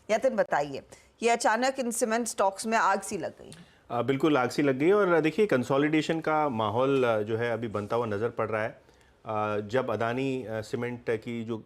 यतिन बताइए, ये अचानक इन सीमेंट स्टॉक्स में आग सी लग गई। बिल्कुल आग सी लग गई और देखिए कंसोलिडेशन का माहौल जो है अभी बनता हुआ नज़र पड़ रहा है। जब अदानी सीमेंट की जो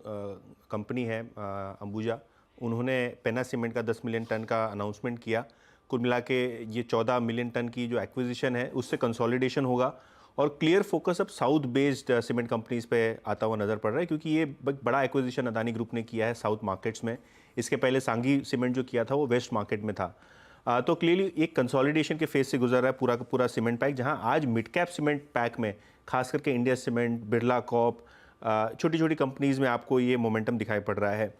कंपनी है अंबुजा, उन्होंने पेना सीमेंट का 10 मिलियन टन का अनाउंसमेंट किया। कुल मिला के ये 14 मिलियन टन की जो एक्विजिशन है उससे कंसोलिडेशन होगा और क्लियर फोकस अब साउथ बेस्ड सीमेंट कंपनीज पे आता हुआ नज़र पड़ रहा है, क्योंकि ये बड़ा एक्विजिशन अदानी ग्रुप ने किया है साउथ मार्केट्स में। इसके पहले सांगी सीमेंट जो किया था वो वेस्ट मार्केट में था। तो क्लियरली एक कंसोलिडेशन के फेज से गुजर रहा है पूरा का पूरा सीमेंट पैक, जहां आज मिड कैप सीमेंट पैक में खास करके इंडिया सीमेंट, बिरला कॉर्प, छोटी छोटी कंपनीज में आपको ये मोमेंटम दिखाई पड़ रहा है।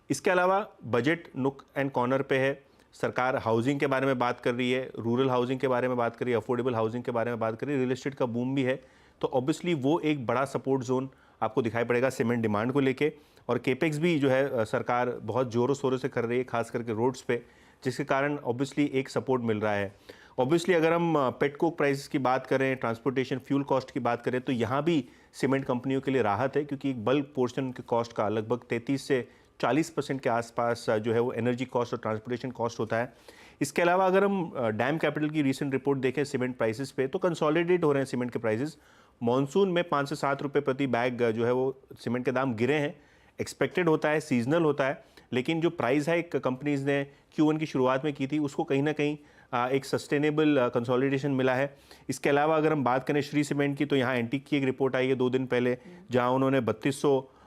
इसके अलावा बजट नुक एंड कॉर्नर पे है। सरकार हाउसिंग के बारे में बात कर रही है, रूरल हाउसिंग के बारे में बात कर रही है, अफोर्डेबल हाउसिंग के बारे में बात कर रही है, रियल एस्टेट का बूम भी है। तो ऑब्वियसली वो एक बड़ा सपोर्ट जोन आपको दिखाई पड़ेगा सीमेंट डिमांड को लेके। और केपेक्स भी जो है सरकार बहुत जोरों शोरों से कर रही है, खास करके रोड्स पे, जिसके कारण ऑब्वियसली एक सपोर्ट मिल रहा है। ऑब्वियसली अगर हम पेट कोक प्राइसेस की बात करें, ट्रांसपोर्टेशन फ्यूल कॉस्ट की बात करें, तो यहाँ भी सीमेंट कंपनियों के लिए राहत है, क्योंकि एक बल्क पोर्शन उनके कॉस्ट का लगभग 33 से 40% के आसपास जो है वो एनर्जी कॉस्ट और ट्रांसपोर्टेशन कॉस्ट होता है। इसके अलावा अगर हम डैम कैपिटल की रीसेंट रिपोर्ट देखें सीमेंट प्राइसेस पे, तो कंसोलिडेट हो रहे हैं सीमेंट के प्राइसेस। मॉनसून में 5 से 7 रुपये प्रति बैग जो है वो सीमेंट के दाम गिरे हैं। एक्सपेक्टेड होता है, सीजनल होता है, लेकिन जो प्राइस हाइक कंपनीज ने Q1 की शुरुआत में की थी उसको कहीं ना कहीं एक सस्टेनेबल कंसोलिडेशन मिला है। इसके अलावा अगर हम बात करें श्री सीमेंट की, तो यहाँ एंटीक की एक रिपोर्ट आई है 2 दिन पहले, जहाँ उन्होंने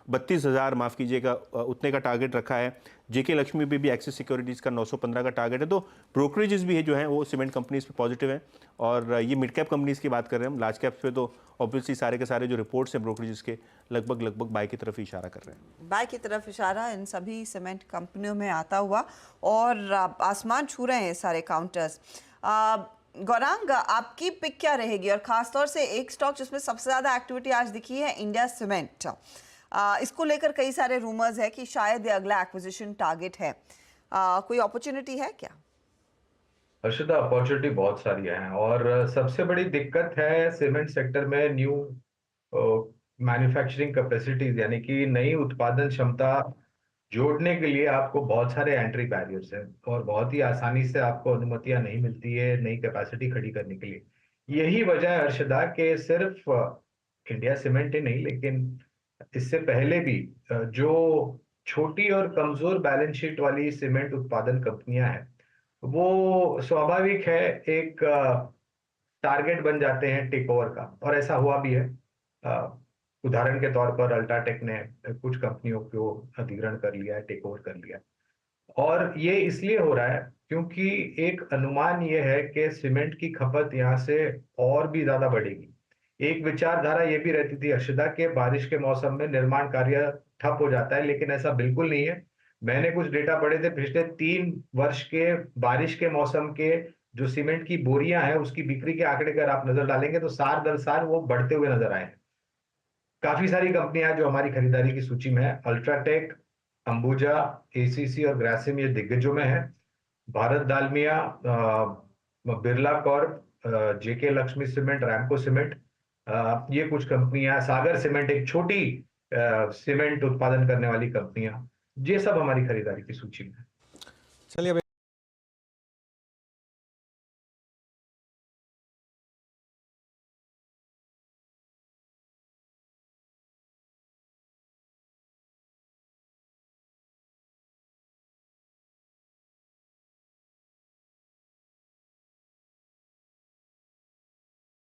32,000 माफ़ कीजिएगा उतने का टारगेट रखा है। जेके लक्ष्मी पे भी एक्सिस सिक्योरिटीज़ का 915 का टारगेट है। तो ब्रोकरेजेस भी है जो हैं वो सीमेंट कंपनीज पे पॉजिटिव हैं। और ये मिड कैप कंपनीज की बात कर रहे हैं हम, लार्ज कैप्स पे तो ऑब्वियसली सारे के सारे जो रिपोर्ट्स हैं ब्रोकरेजेस के लगभग बाय की तरफ इशारा कर रहे हैं। बाय की तरफ इशारा इन सभी सीमेंट कंपनियों में आता हुआ और आसमान छू रहे हैं सारे काउंटर्स। गौरांग, आपकी पिक क्या रहेगी? और खासतौर से एक स्टॉक जिसमें सबसे ज़्यादा एक्टिविटी आज दिखी है, इंडिया सीमेंट। इसको लेकर कई सारे रूमर्स है कि शायद ये अगला एक्विजिशन टारगेट है। कोई अपॉर्चुनिटी है क्या? अर्षदा, अपॉर्चुनिटी बहुत सारी है और सबसे बड़ी दिक्कत है सीमेंट सेक्टर में न्यू मैन्युफैक्चरिंग कैपेसिटीज, यानी कि नई उत्पादन क्षमता जोड़ने के लिए आपको बहुत सारे एंट्री बैरियर्स हैं और बहुत ही आसानी से आपको अनुमतियां नहीं मिलती है नई कैपेसिटी खड़ी करने के लिए। यही वजह है अर्षदा के सिर्फ इंडिया सीमेंट ही नहीं, लेकिन इससे पहले भी जो छोटी और कमजोर बैलेंस शीट वाली सीमेंट उत्पादन कंपनियां हैं, वो स्वाभाविक है एक टारगेट बन जाते हैं टेक ओवर का, और ऐसा हुआ भी है। उदाहरण के तौर पर अल्ट्राटेक ने कुछ कंपनियों को अधिग्रहण कर लिया है, टेक ओवर कर लिया है। और ये इसलिए हो रहा है क्योंकि एक अनुमान ये है कि सीमेंट की खपत यहाँ से और भी ज्यादा बढ़ेगी। एक विचारधारा ये भी रहती थी अर्षदा के बारिश के मौसम में निर्माण कार्य ठप हो जाता है, लेकिन ऐसा बिल्कुल नहीं है। मैंने कुछ डेटा पढ़े थे, पिछले 3 वर्ष के बारिश के मौसम के जो सीमेंट की बोरियां हैं उसकी बिक्री के आंकड़े अगर आप नजर डालेंगे तो साल दर साल वो बढ़ते हुए नजर आए हैं। काफी सारी कंपनियां जो हमारी खरीदारी की सूची में है, अल्ट्राटेक, अंबुजा, एसीसी और ग्रासिम ये दिग्गजों में है। भारत दालमिया, बिरला कॉर्प, जेके लक्ष्मी सीमेंट, रैमको सीमेंट, ये कुछ कंपनियां, सागर सीमेंट एक छोटी सीमेंट उत्पादन करने वाली कंपनियां, ये सब हमारी खरीदारी की सूची में है। चलिए।